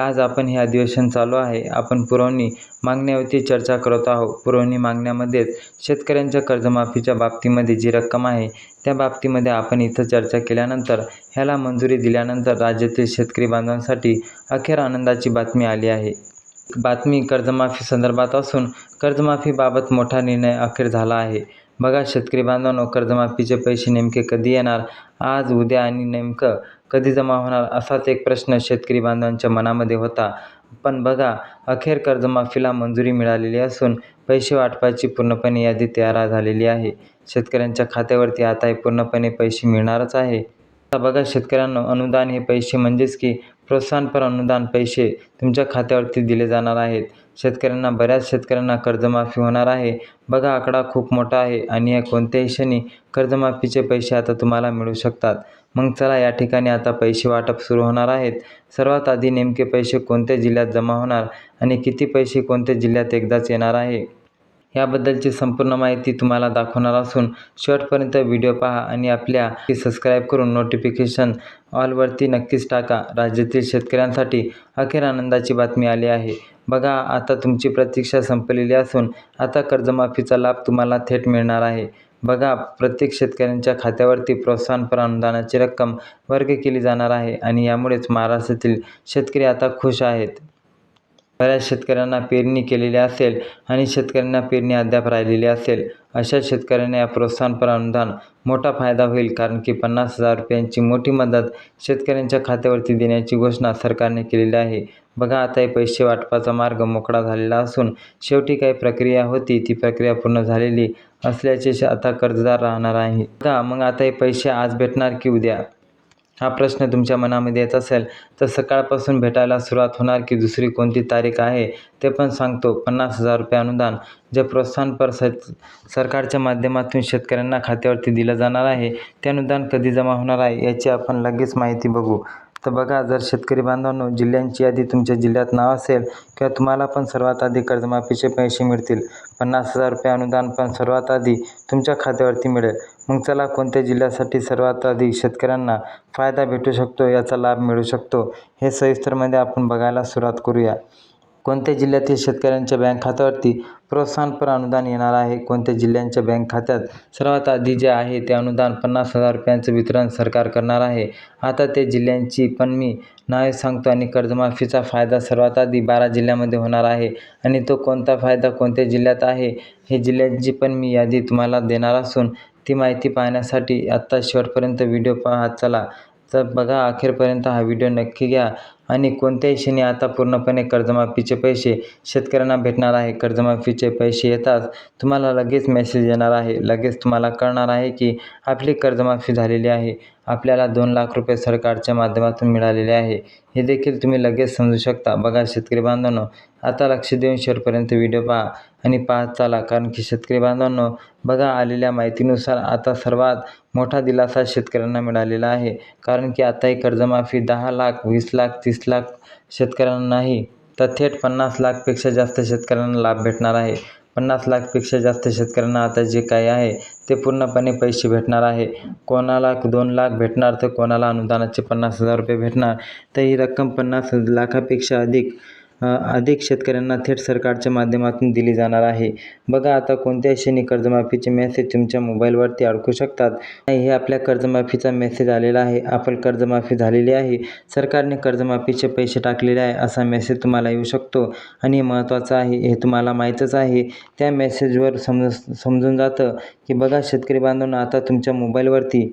आज आपण हे अधिवेशन चालू आहे. आपण पुरवणी मागण्यावरती चर्चा करत आहोत. पुरवणी मागण्यामध्येच शेतकऱ्यांच्या कर्जमाफीच्या बाबतीमध्ये जी रक्कम आहे त्या बाबतीमध्ये आपण इथं चर्चा केल्यानंतर ह्याला मंजुरी दिल्यानंतर राज्यातील शेतकरी बांधवांसाठी अखेर आनंदाची बातमी आली आहे. बातमी कर्जमाफी संदर्भात असून कर्जमाफीबाबत मोठा निर्णय अखेर झाला आहे. बघा शेतकरी बांधवांनो, कर्जमाफीचे पैसे नेमके कधी येणार, आज उद्या आणि नेमकं कधी जमा होणार असाच एक प्रश्न शेतकरी बांधवांच्या मनामध्ये होता. पण बघा अखेर कर्जमाफीला मंजुरी मिळालेली असून पैसे वाटपाची पूर्णपणे यादी तयार झालेली आहे. शेतकऱ्यांच्या खात्यावरती आता हे पूर्णपणे पैसे मिळणारच आहे. आता बघा शेतकऱ्यांना अनुदान हे पैसे म्हणजेच की प्रोत्साहनपर अनुदान पैसे तुमच्या खात्यावरती दिले जाणार आहेत. शेतकऱ्यांना बऱ्याच शेतकऱ्यांना कर्जमाफी होणार आहे. बघा आकडा खूप मोठा आहे आणि या कोणत्याही क्षणी कर्जमाफीचे पैसे आता तुम्हाला मिळू शकतात. मग चला या ठिकाणी आता पैसे वाटप सुरू होणार आहेत. सर्वात आधी नेमके पैसे कोणत्या जिल्ह्यात जमा होणार आणि किती पैसे कोणत्या जिल्ह्यात एकदाच येणार आहे याबद्दलची संपूर्ण माहिती तुम्हाला दाखवणार असून शेवटपर्यंत व्हिडिओ पहा आणि आपल्या सबस्क्राईब करून नोटिफिकेशन ऑलवरती नक्कीच टाका. राज्यातील शेतकऱ्यांसाठी अखेर आनंदाची बातमी आली आहे. बघा आता तुमची प्रतीक्षा संपलेली असून आता कर्जमाफीचा लाभ तुम्हाला थेट मिळणार आहे. बघा प्रत्येक शेतकऱ्यांच्या खात्यावरती प्रोत्साहनपर अनुदानाची रक्कम वर्ग केली जाणार आहे आणि यामुळेच महाराष्ट्रातील शेतकरी आता खुश आहेत. बऱ्याच शेतकऱ्यांना पेरणी केलेली असेल आणि शेतकऱ्यांना पेरणी अद्याप राहिलेली असेल अशा शेतकऱ्यांना या प्रोत्साहनपर अनुदान मोठा फायदा होईल, कारण की 50,000 रुपयांची मोठी मदत शेतकऱ्यांच्या खात्यावरती देण्याची घोषणा सरकारने केलेली आहे. बघा आता हे पैसे वाटपाचा मार्ग मोकळा झालेला असून शेवटी काही प्रक्रिया होती ती प्रक्रिया पूर्ण झालेली असल्याचे आता कर्जदार राहणार आहे. बघा मग आता हे पैसे आज भेटणार की उद्या, हा प्रश्न तुमच्या मनामध्ये येत असेल तर सकाळपासून भेटायला सुरुवात होणार की दुसरी कोणती तारीख आहे ते पण सांगतो. 50,000 रुपये अनुदान जे प्रोत्साहनपर सरकारच्या माध्यमातून शेतकऱ्यांना खात्यावरती दिलं जाणार आहे ते अनुदान कधी जमा होणार आहे याची आपण लगेच माहिती बघू. तर बघा जर शेतकरी बांधवांनो जिल्ह्यांची यादी तुमच्या जिल्ह्यात नाव असेल किंवा तुम्हाला पण सर्वात आधी कर्जमाफीचे पैसे मिळतील. 50,000 रुपये अनुदान पण सर्वात आधी तुमच्या खात्यावरती मिळेल. मग चला कोणत्या जिल्ह्यासाठी सर्वात आधी शेतकऱ्यांना फायदा भेटू शकतो, याचा लाभ मिळू शकतो हे सविस्तरमध्ये आपण बघायला सुरुवात करूया. कोणत्या जिल्ह्यातील शेतकऱ्यांच्या बँक खात्यावरती प्रोत्साहनपर अनुदान येणार आहे, कोणत्या जिल्ह्यांच्या बँक खात्यात सर्वात आधी जे आहे ते अनुदान 50,000 रुपयांचं वितरण सरकार करणार आहे. आता ते जिल्ह्यांची पण मी नावे सांगतो आणि कर्जमाफीचा फायदा सर्वात आधी 12 जिल्ह्यामध्ये होणार आहे आणि तो कोणता फायदा कोणत्या जिल्ह्यात आहे हे जिल्ह्यांची पण मी यादी तुम्हाला देणार असून ती माहिती पाहण्यासाठी आत्ता शेवटपर्यंत व्हिडिओ पाहत चला. तर बघा अखेरपर्यंत हा व्हिडिओ नक्की घ्या आणि कोणत्याही क्षणी आता पूर्णपणे कर्जमाफीचे पैसे शेतकऱ्यांना भेटणार आहे. कर्जमाफीचे पैसे येताच तुम्हाला लगेच मेसेज येणार आहे, लगेच तुम्हाला कळणार आहे की आपली कर्जमाफी झालेली आहे. आपल्याला 2 लाख रुपये सरकारच्या माध्यमातून मिळालेले आहे हे देखील तुम्ही लगेच समजू शकता. बघा शेतकरी बांधवांनो आता लक्ष देऊन शेवटपर्यंत व्हिडिओ पहा आणि पाहत चाला, कारण की शेतकरी बांधवांनो बघा आलेल्या माहितीनुसार आता सर्वात मोठा दिलासा शेतकऱ्यांना मिळालेला आहे, कारण की आता ही कर्जमाफी 10 लाख 20 लाख 30 लाख शेतकऱ्यांना नाही तर थेट 50 लाखपेक्षा जास्त शेतकऱ्यांना लाभ भेटणार आहे. 50 लाखपेक्षा जास्त शेतकऱ्यांना आता जे काही आहे ते पूर्णपणे पैसे भेटणार आहे. कोणाला 2 लाख भेटणार तर कोणाला अनुदानाचे 50,000 रुपये भेटणार. तर ही रक्कम 50 लाखापेक्षा अधिक शेतकऱ्यांना थेट सरकारच्या माध्यमातून दिली जाणार आहे. बघा आता कोणत्याही क्षणी कर्जमाफीचे मेसेज तुमच्या मोबाईलवरती अडकू शकतात. हे आपल्या कर्जमाफीचा मेसेज आलेला आहे, आपण कर्जमाफी झालेली आहे, सरकारने कर्जमाफीचे पैसे टाकलेले आहे असा मेसेज तुम्हाला येऊ शकतो आणि महत्त्वाचं आहे हे तुम्हाला माहीतच आहे. त्या मेसेजवर समजून जातं की बघा शेतकरी बांधवांना आता तुमच्या मोबाईलवरती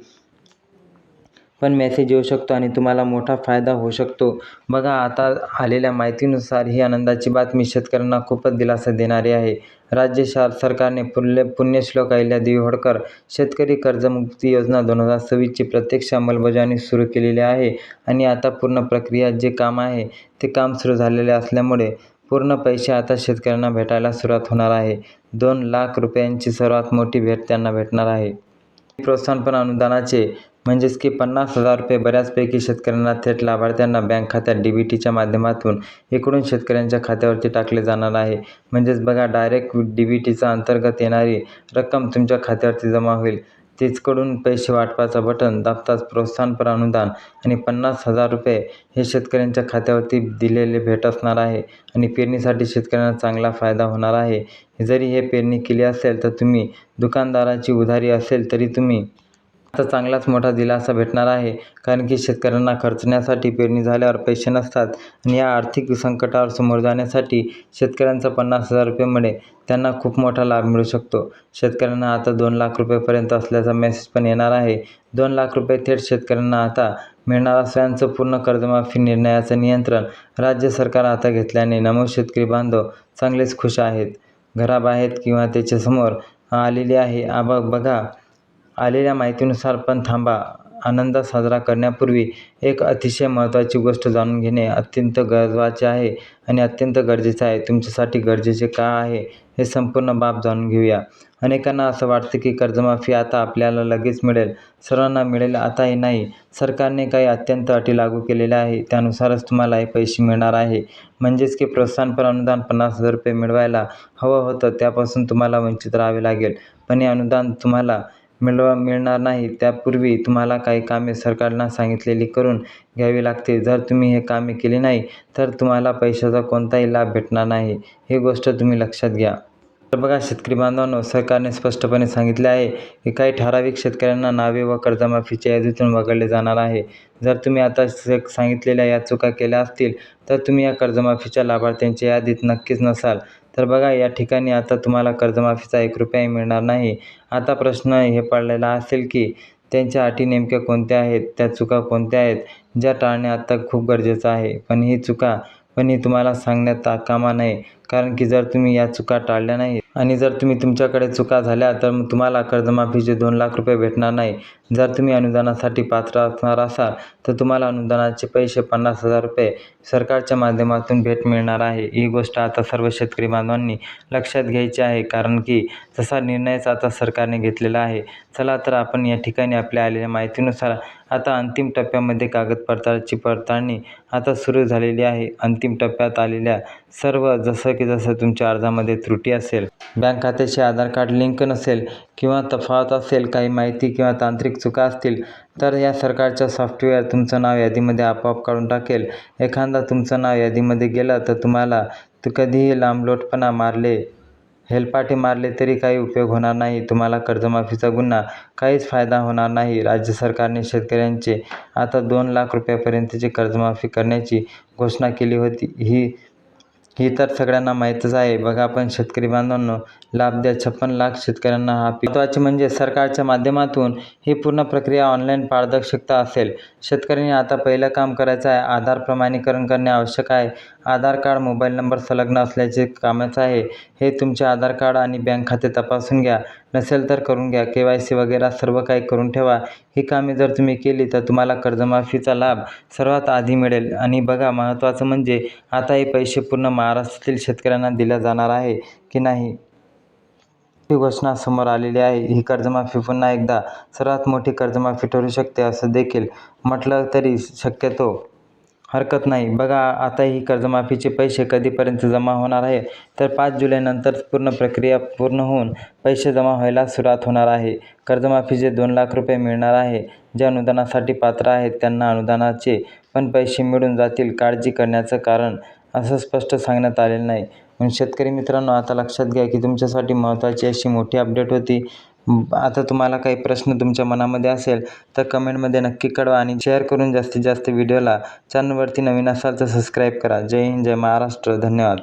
पण मेसेज येऊ शकतो आणि तुम्हाला मोठा फायदा होऊ शकतो. बघा आता आलेल्या माहितीनुसार ही आनंदाची बातमी शेतकऱ्यांना खूपच दिलासा देणारी आहे. राज्य सरकारने पुण्यश्लोक अहिल्यादेवी होळकर शेतकरी कर्जमुक्ती योजना 2026ची प्रत्यक्ष अंमलबजावणी सुरू केलेली आहे आणि आता पूर्ण प्रक्रिया जे काम आहे ते काम सुरू झालेले असल्यामुळे पूर्ण पैसे आता शेतकऱ्यांना भेटायला सुरुवात होणार आहे. 2 लाख रुपयांची सर्वात मोठी भेट त्यांना भेटणार आहे. प्रोत्साहनपर अनुदानाचे म्हणजेच की 50,000 रुपये बऱ्याचपैकी शेतकऱ्यांना थेट लाभार्थ्यांना बँक खात्यात DBTच्या माध्यमातून इकडून शेतकऱ्यांच्या खात्यावरती टाकले जाणार आहे. म्हणजेच बघा डायरेक्ट DBTचा अंतर्गत येणारी रक्कम तुमच्या खात्यावरती जमा होईल. तिचकडून पैसे वाटपाचं बटन दाबताच प्रोत्साहनपर अनुदान आणि 50,000 रुपये हे शेतकऱ्यांच्या खात्यावरती दिलेले भेट असणार आहे आणि पेरणीसाठी शेतकऱ्यांना चांगला फायदा होणार आहे. जरी हे पेरणी केली असेल तर तुम्ही दुकानदाराची उधारी असेल तरी तुम्ही आता चांगलाच मोठा दिलासा भेटणार आहे, कारण की शेतकऱ्यांना खर्चण्यासाठी पेरणी झाल्यावर पैसे नसतात आणि या आर्थिक संकटावर समोर जाण्यासाठी शेतकऱ्यांचा 50,000 रुपयेमुळे त्यांना खूप मोठा लाभ मिळू शकतो. शेतकऱ्यांना आता 2 लाख रुपयेपर्यंत असल्याचा मेसेज पण येणार आहे. 2 लाख रुपये थेट शेतकऱ्यांना आता मिळणार असल्याचं पूर्ण कर्जमाफी निर्णयाचं नियंत्रण राज्य सरकार आता घेतल्याने नमो शेतकरी बांधव चांगलेच खुश आहेत. घराबाहेर किंवा त्याच्यासमोर आलेली आहे बघा. आलेल्या माहितीनुसार पण थांबा. आनंद साजरा करण्यापूर्वी एक अतिशय महत्त्वाची गोष्ट जाणून घेणे अत्यंत गरजेचे आहे आणि अत्यंत गरजेचे आहे. तुमच्यासाठी गरजेचे का आहे हे संपूर्ण बाब जाणून घेऊया. अनेकांना असं वाटतं की कर्जमाफी आता आपल्याला लगेच मिळेल, सर्वांना मिळेल. आता हे नाही. सरकारने काही अत्यंत अटी लागू केलेल्या आहे, त्यानुसारच तुम्हाला हे पैसे मिळणार आहे. म्हणजेच की प्रोत्साहनपर अनुदान 50,000 रुपये मिळवायला हवं होतं त्यापासून तुम्हाला वंचित राहावे लागेल. पण हे अनुदान तुम्हाला मिळणार नाही त्यापूर्वी तुम्हाला काही कामे सरकारनं सांगितलेली करून घ्यावी लागतील. जर तुम्ही हे कामे केली नाही तर तुम्हाला पैशाचा कोणताही लाभ भेटणार नाही. ही गोष्ट तुम्ही लक्षात घ्या. तर बघा शेतकरी बांधवांनो, सरकारने स्पष्टपणे सांगितले आहे की काही ठराविक शेतकऱ्यांना नावे व कर्जमाफीच्या यादीतून वगळले जाणार आहे. जर तुम्ही आता सांगितलेल्या या चुका केल्या असतील तर तुम्ही या कर्जमाफीच्या लाभार्थ्यांच्या यादीत नक्कीच नसाल. तर बघा या ठिकाणी आता तुम्हाला कर्जमाफीचा 1 रुपयाही मिळणार नाही. आता प्रश्न हे पडलेला असेल की त्यांच्या अटी नेमक्या कोणत्या आहेत, त्या चुका कोणत्या आहेत ज्या टाळणे आता खूप गरजेचं आहे. पण ही तुम्हाला सांगण्यात कामा नये, कारण की जर तुम्ही या चुका टाळल्या नाही आणि जर तुमच्याकडे चुका झाल्या तर तुम्हाला कर्जमाफीचे 2 लाख रुपये भेटणार नाही. जर तुम्ही अनुदानासाठी पात्र असणार असाल तर तुम्हाला अनुदानाचे पैसे 50,000 रुपये सरकारच्या माध्यमातून भेट मिळणार आहे. ही गोष्ट आता सर्व शेतकरी बांधवांनी लक्षात घ्यायची आहे, कारण की तसा निर्णयच आता सरकारने घेतलेला आहे. चला तर आपण या ठिकाणी आपल्या आलेल्या माहितीनुसार आता अंतिम टप्प्यामध्ये कागदपत्राची पडताळणी आता सुरू झालेली आहे. अंतिम टप्प्यात आलेल्या सर्व जसं तुमच्या अर्जामध्ये त्रुटी असेल, बँक खात्याशी आधार कार्ड लिंक नसेल किंवा तफावत असेल, काही माहिती किंवा तांत्रिक चुका असतील तर या सरकारच्या सॉफ्टवेअर तुमचं नाव यादीमध्ये आपोआप काढून टाकेल. एखादा तुमचं नाव यादीमध्ये गेलं तर तुम्हाला कधीही लांबलोटपणा हेलपाटे मारले तरी काही उपयोग होणार नाही. तुम्हाला कर्जमाफीचा गुन्हा काहीच फायदा होणार नाही. राज्य सरकारने शेतकऱ्यांचे आता 2 लाख रुपयापर्यंतची कर्जमाफी करण्याची घोषणा केली होती. ही तर सगळ्यांना माहीतच आहे. बघा आपण शेतकरी बांधवांनो, लाभ द्या 56 लाख शेतकऱ्यांना हा महत्त्वाचे म्हणजे सरकारच्या माध्यमातून ही पूर्ण प्रक्रिया ऑनलाईन पारदर्शकता असेल. शेतकऱ्यांनी आता पहिलं काम करायचं आहे, आधार प्रमाणीकरण करणे आवश्यक आहे. आधार कार्ड मोबाईल नंबर संलग्न असल्याचे कामाचं आहे. हे तुमचे आधार कार्ड आणि बँक खाते तपासून घ्या. नसेल तर करून घ्या. KYC वगैरे सर्व काही करून ठेवा. ही कामे जर तुम्ही केली तर तुम्हाला कर्जमाफीचा लाभ सर्वात आधी मिळेल. आणि बघा महत्त्वाचं म्हणजे आता हे पैसे पूर्ण महाराष्ट्रातील शेतकऱ्यांना दिल्या जाणार आहे की नाही ही घोषणा समोर आलेली आहे. ही कर्जमाफी पुन्हा एकदा सर्वात मोठी कर्जमाफी ठरू शकते असं देखील म्हटलं तरी शक्यतो हरकत नाही. बघा आता ही कर्जमाफीचे पैसे कधीपर्यंत जमा होणार आहे तर 5 जुलैनंतर पूर्ण प्रक्रिया पूर्ण होऊन पैसे जमा व्हायला सुरुवात होणार आहे. कर्जमाफीचे 2 लाख रुपये मिळणार आहे. जे अनुदानासाठी पात्र आहेत त्यांना अनुदानाचे पण पैसे मिळून जातील. काळजी करण्याचं कारण असं स्पष्ट सांगण्यात आलेलं नाही. म्हणून शेतकरी मित्रांनो, आता लक्षात घ्या की तुमच्यासाठी महत्त्वाची अशी मोठी अपडेट होती. आता तुम्हाला काही प्रश्न तुमच्या मनामध्ये असेल तर कमेंटमध्ये नक्की कळवा आणि शेअर करून जास्तीत जास्त व्हिडिओला. चॅनलवरती नवीन असाल तर सबस्क्राईब करा. जय हिंद, जय महाराष्ट्र. धन्यवाद.